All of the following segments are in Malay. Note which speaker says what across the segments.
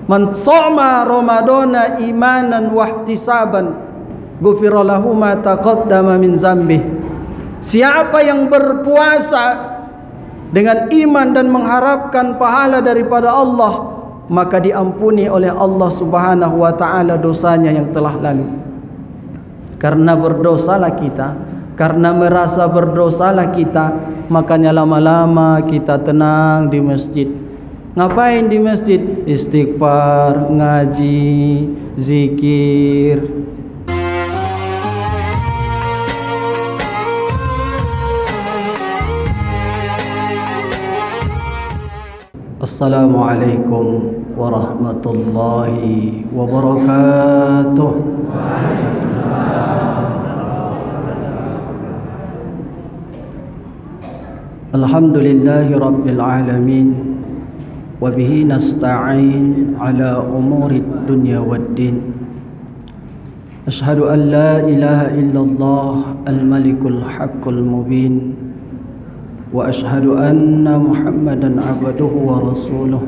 Speaker 1: Man shoma ramadana imanan wahtisaban ghufira lahu ma taqaddama min dzambih. Siapa yang berpuasa dengan iman dan mengharapkan pahala daripada Allah, maka diampuni oleh Allah Subhanahu wa taala dosanya yang telah lalu. Karena berdosalah kita, karena merasa berdosalah kita, makanya lama-lama kita tenang di masjid. Ngapain di masjid? Istighfar, ngaji, zikir. Assalamualaikum warahmatullahi wabarakatuh. Alhamdulillahi rabbil alamin, wa bihi nasta'in ala umuri dunya waddin. Ashhadu an la ilaha illallah al-malikul haqqul mubin, wa ashhadu anna Muhammadan abduhu wa rasuluh,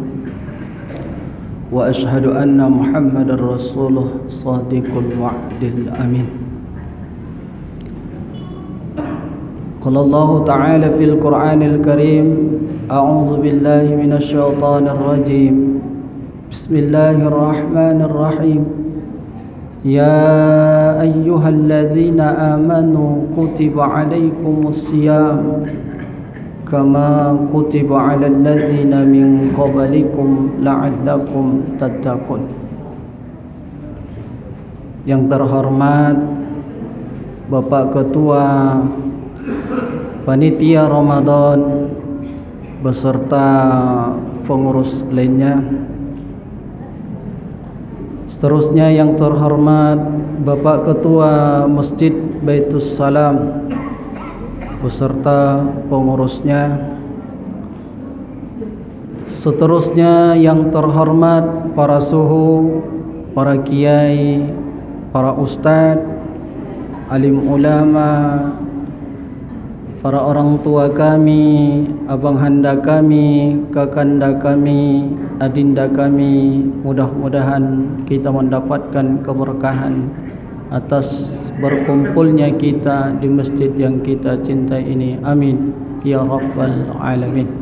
Speaker 1: wa ashhadu anna Muhammadan rasuluh sadiqul wa'dil amin. Qala Allah ta'ala fil Qur'anil Karim, a'udzu billahi minasy syaithanir rajim. Bismillahirrahmanirrahim. Ya ayyuhalladzina amanu kutiba 'alaikumus shiyam kama kutiba 'alal ladzina min qablikum la'allakum tattaqun. Yang terhormat Bapak Ketua Panitia Ramadan beserta pengurus lainnya, seterusnya yang terhormat Bapak Ketua Masjid Baitus Salam beserta pengurusnya, seterusnya yang terhormat para suhu, para kiai, para ustadz, alim ulama, para orang tua kami, abang handa kami, kakanda kami, adinda kami, mudah-mudahan kita mendapatkan keberkahan atas berkumpulnya kita di masjid yang kita cintai ini. Amin ya rabbal alamin.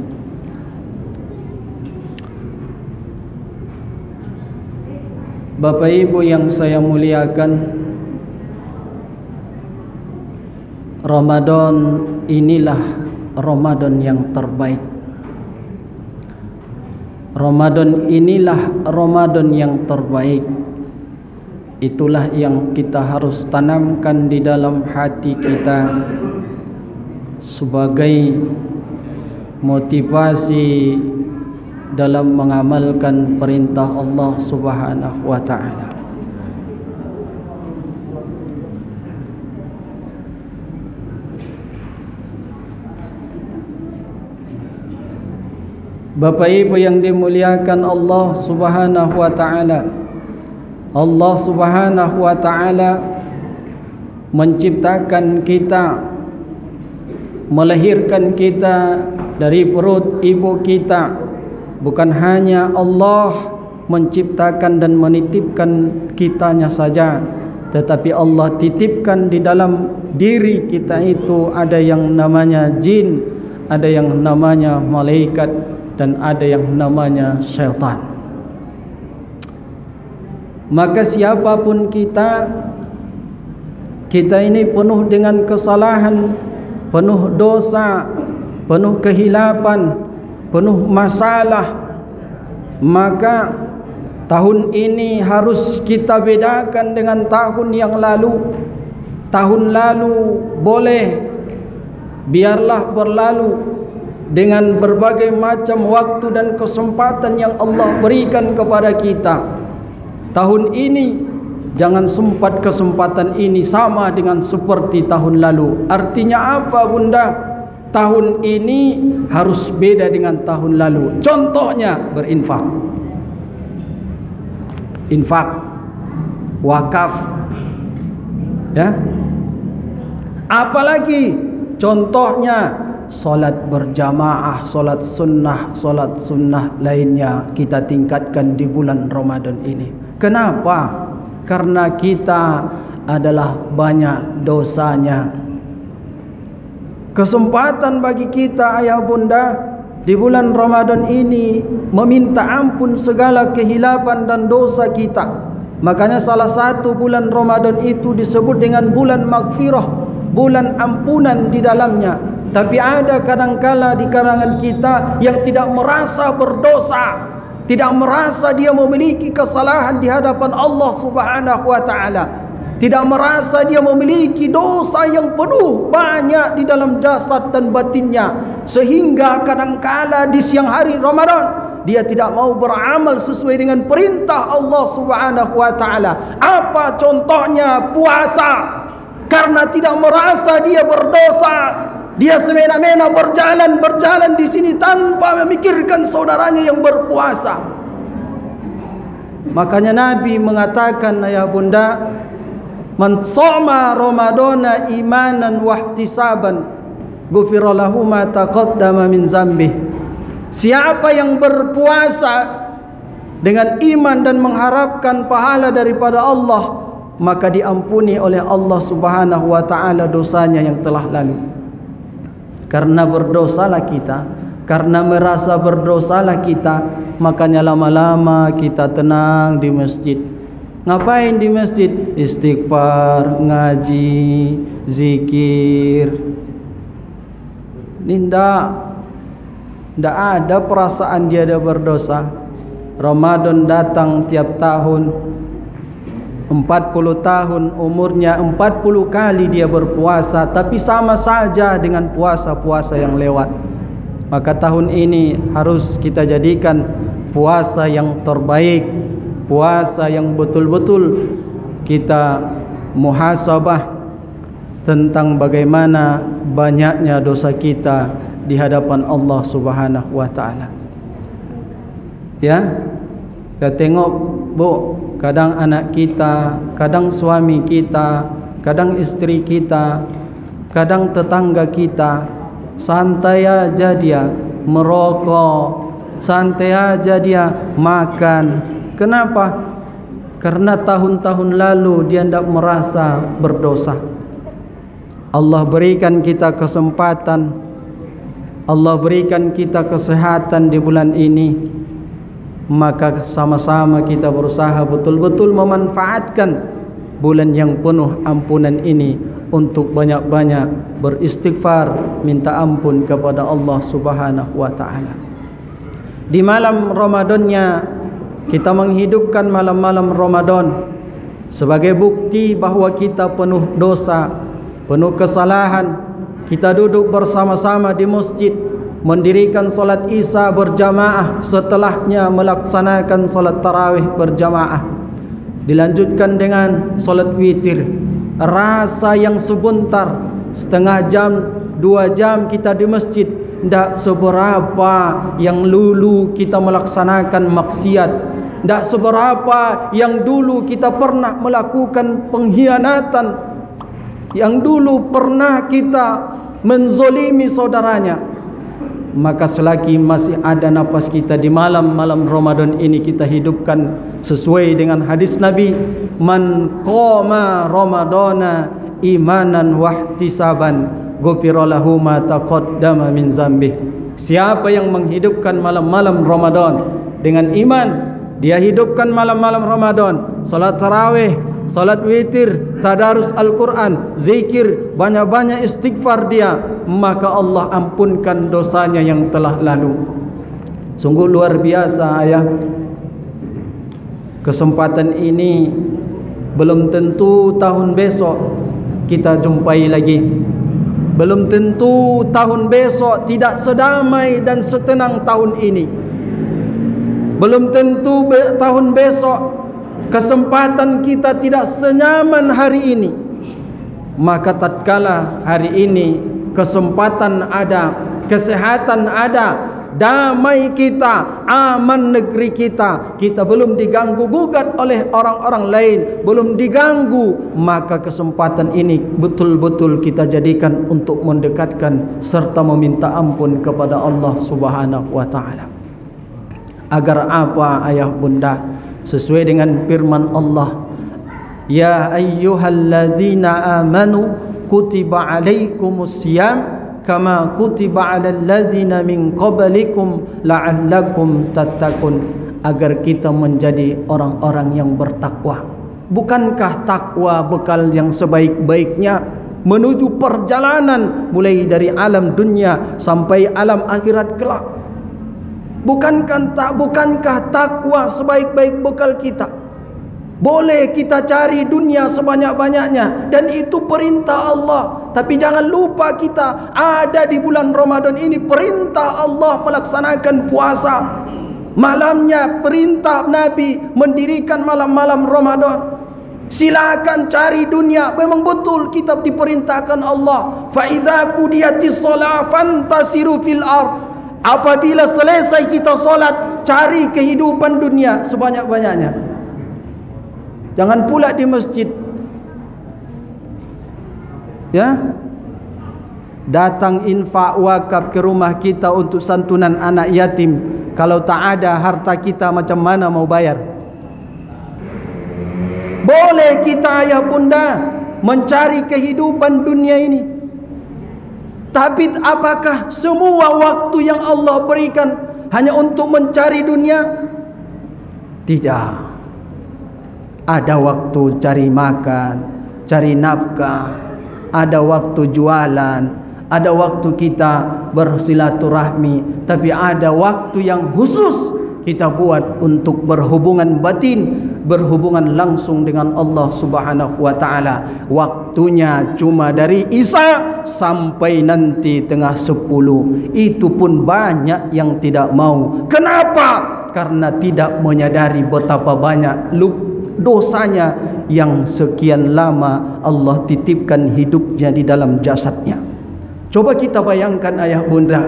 Speaker 1: Bapak Ibu yang saya muliakan, Ramadan inilah Ramadan yang terbaik. Ramadan inilah Ramadan yang terbaik. Itulah yang kita harus tanamkan di dalam hati kita sebagai motivasi dalam mengamalkan perintah Allah Subhanahu wa ta'ala. Bapak Ibu yang dimuliakan Allah Subhanahu wa ta'ala, Allah Subhanahu wa ta'ala menciptakan kita, melahirkan kita dari perut ibu kita. Bukan hanya Allah menciptakan dan menitipkan kitanya saja, tetapi Allah titipkan di dalam diri kita itu ada yang namanya jin, ada yang namanya malaikat, dan ada yang namanya syaitan. Maka siapapun kita ini penuh dengan kesalahan, penuh dosa, penuh kehilapan, penuh masalah. Maka tahun ini harus kita bedakan dengan tahun yang lalu. Tahun lalu boleh, biarlah berlalu dengan berbagai macam waktu dan kesempatan yang Allah berikan kepada kita. Tahun ini jangan sempat kesempatan ini sama dengan seperti tahun lalu. Artinya apa, Bunda? Tahun ini harus beda dengan tahun lalu. Contohnya berinfak, infak, wakaf, ya. Apalagi contohnya solat berjamaah, solat sunnah lainnya kita tingkatkan di bulan Ramadan ini. Kenapa? Karena kita adalah banyak dosanya. Kesempatan bagi kita ayah bunda di bulan Ramadan ini meminta ampun segala kehilapan dan dosa kita. Makanya salah satu bulan Ramadan itu disebut dengan bulan maghfirah, bulan ampunan di dalamnya. Tapi ada kadangkala di kalangan kita yang tidak merasa berdosa, tidak merasa dia memiliki kesalahan di hadapan Allah Subhanahu wa taala, tidak merasa dia memiliki dosa yang penuh banyak di dalam jasad dan batinnya, sehingga kadangkala di siang hari Ramadan dia tidak mau beramal sesuai dengan perintah Allah Subhanahu wa taala. Apa contohnya? Puasa. Karena tidak merasa dia berdosa, dia semena-mena berjalan di sini tanpa memikirkan saudaranya yang berpuasa. Makanya Nabi mengatakan ayah bunda, man shoma ramadana imanan wahtisaban ghufira lahu ma taqaddama min dzambih. Siapa yang berpuasa dengan iman dan mengharapkan pahala daripada Allah, maka diampuni oleh Allah Subhanahu wa taala dosanya yang telah lalu. Karena berdosalah kita, karena merasa berdosalah kita, makanya lama-lama kita tenang di masjid. Ngapain di masjid? Istighfar, ngaji, zikir. Tidak ada perasaan dia ada berdosa. Ramadan datang tiap tahun, 40 tahun umurnya, 40 kali dia berpuasa, tapi sama saja dengan puasa-puasa yang lewat. Maka tahun ini harus kita jadikan puasa yang terbaik, puasa yang betul-betul kita muhasabah tentang bagaimana banyaknya dosa kita di hadapan Allah Subhanahu wa taala. Ya, kita tengok Bu, kadang anak kita, kadang suami kita, kadang istri kita, kadang tetangga kita, santai aja dia merokok, santai aja dia makan. Kenapa? Karena tahun-tahun lalu dia tidak merasa berdosa. Allah berikan kita kesempatan, Allah berikan kita kesehatan di bulan ini, maka sama-sama kita berusaha betul-betul memanfaatkan bulan yang penuh ampunan ini untuk banyak-banyak beristighfar, minta ampun kepada Allah Subhanahu wa taala. Di malam Ramadannya kita menghidupkan malam-malam Ramadan sebagai bukti bahwa kita penuh dosa, penuh kesalahan. Kita duduk bersama-sama di masjid, mendirikan solat Isya berjamaah, setelahnya melaksanakan solat tarawih berjamaah, dilanjutkan dengan solat witir. Rasa yang sebentar, setengah jam, 2 jam kita di masjid, tidak seberapa yang dulu kita melaksanakan maksiat, tidak seberapa yang dulu kita pernah melakukan pengkhianatan, yang dulu pernah kita menzolimi saudaranya. Maka selagi masih ada nafas kita di malam-malam Ramadan ini, kita hidupkan sesuai dengan hadis Nabi, man qama ramadana imanan wahtisaban ghufira lahu ma taqaddama min dzambih. Siapa yang menghidupkan malam-malam Ramadan dengan iman, dia hidupkan malam-malam Ramadan, salat tarawih, salat witir, tadarus Al-Quran, zikir, banyak-banyak istighfar dia, maka Allah ampunkan dosanya yang telah lalu. Sungguh luar biasa ayah. Kesempatan ini belum tentu tahun besok kita jumpai lagi. Belum tentu tahun besok tidak sedamai dan setenang tahun ini. Belum tentu tahun besok kesempatan kita tidak senyaman hari ini. Maka tatkala hari ini kesempatan ada, kesehatan ada, damai kita, aman negeri kita. Kita belum diganggu gugat oleh orang-orang lain, belum diganggu, maka kesempatan ini betul-betul kita jadikan untuk mendekatkan serta meminta ampun kepada Allah Subhanahu wa taala. Agar apa ayah bunda? Sesuai dengan firman Allah, ya ayyuhalladzina amanu kutiba alaikumus siyam kama kutiba alal ladzina min qablikum la'allakum tattaqun. Agar kita menjadi orang-orang yang bertakwa. Bukankah takwa bekal yang sebaik-baiknya menuju perjalanan mulai dari alam dunia sampai alam akhirat kelak? Bukankah takwa sebaik-baik bekal kita? Boleh kita cari dunia sebanyak-banyaknya, dan itu perintah Allah. Tapi jangan lupa kita ada di bulan Ramadan ini perintah Allah melaksanakan puasa. Malamnya perintah Nabi mendirikan malam-malam Ramadan. Silakan cari dunia. Memang betul kita diperintahkan Allah, fa idza qudiyatis shalah fantasiru fil ard. Apabila selesai kita solat, cari kehidupan dunia sebanyak-banyaknya. Jangan pula di masjid, ya, datang infak wakaf ke rumah kita untuk santunan anak yatim. Kalau tak ada harta kita, macam mana mau bayar? Boleh kita ayah bunda mencari kehidupan dunia ini, tapi apakah semua waktu yang Allah berikan hanya untuk mencari dunia? Tidak. Ada waktu cari makan, cari nafkah, ada waktu jualan, ada waktu kita bersilaturahmi, tapi ada waktu yang khusus kita buat untuk berhubungan batin, berhubungan langsung dengan Allah Subhanahu wa taala. Waktunya cuma dari Isya sampai nanti tengah 10. Itu pun banyak yang tidak mau. Kenapa? Karena tidak menyadari betapa banyak dosanya yang sekian lama Allah titipkan hidupnya di dalam jasadnya. Coba kita bayangkan ayah bunda,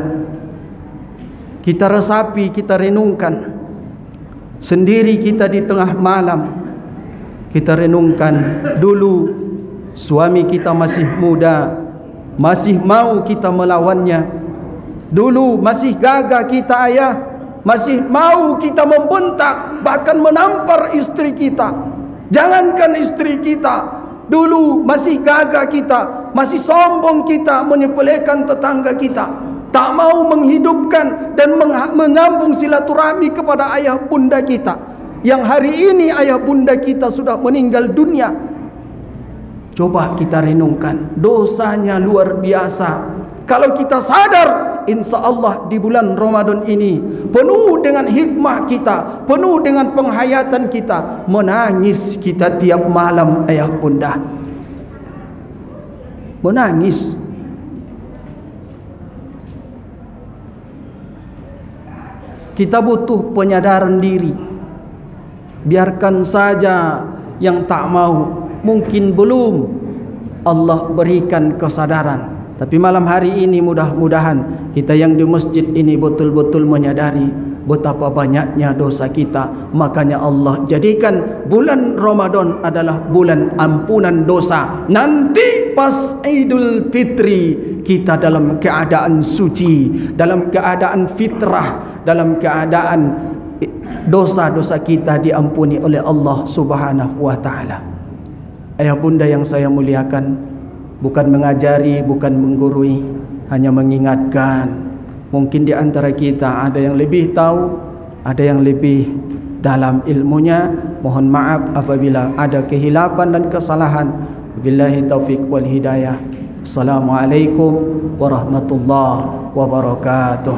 Speaker 1: kita resapi, kita renungkan sendiri kita di tengah malam. Kita renungkan dulu suami kita masih muda, masih mau kita melawannya. Dulu masih gagah kita ayah, masih mau kita membentak, bahkan menampar istri kita. Jangankan istri kita, dulu masih gagah kita, masih sombong kita menyepelekan tetangga kita. Tak mau menghidupkan dan menyambung silaturahmi kepada ayah bunda kita, yang hari ini ayah bunda kita sudah meninggal dunia. Coba kita renungkan, dosanya luar biasa. Kalau kita sadar, insya Allah di bulan Ramadan ini penuh dengan hikmah kita, penuh dengan penghayatan kita, menangis kita tiap malam ayah bunda, menangis. Kita butuh penyadaran diri. Biarkan saja yang tak mau, mungkin belum Allah berikan kesadaran. Tapi malam hari ini mudah-mudahan kita yang di masjid ini betul-betul menyadari betapa banyaknya dosa kita. Makanya Allah jadikan bulan Ramadan adalah bulan ampunan dosa. Nanti pas Idul Fitri kita dalam keadaan suci, dalam keadaan fitrah, dalam keadaan dosa-dosa kita diampuni oleh Allah Subhanahu wa taala. Ayah bunda yang saya muliakan, bukan mengajari, bukan menggurui, hanya mengingatkan. Mungkin di antara kita ada yang lebih tahu, ada yang lebih dalam ilmunya. Mohon maaf apabila ada kehilapan dan kesalahan. Billahi taufik wal hidayah. Assalamualaikum warahmatullahi wabarakatuh.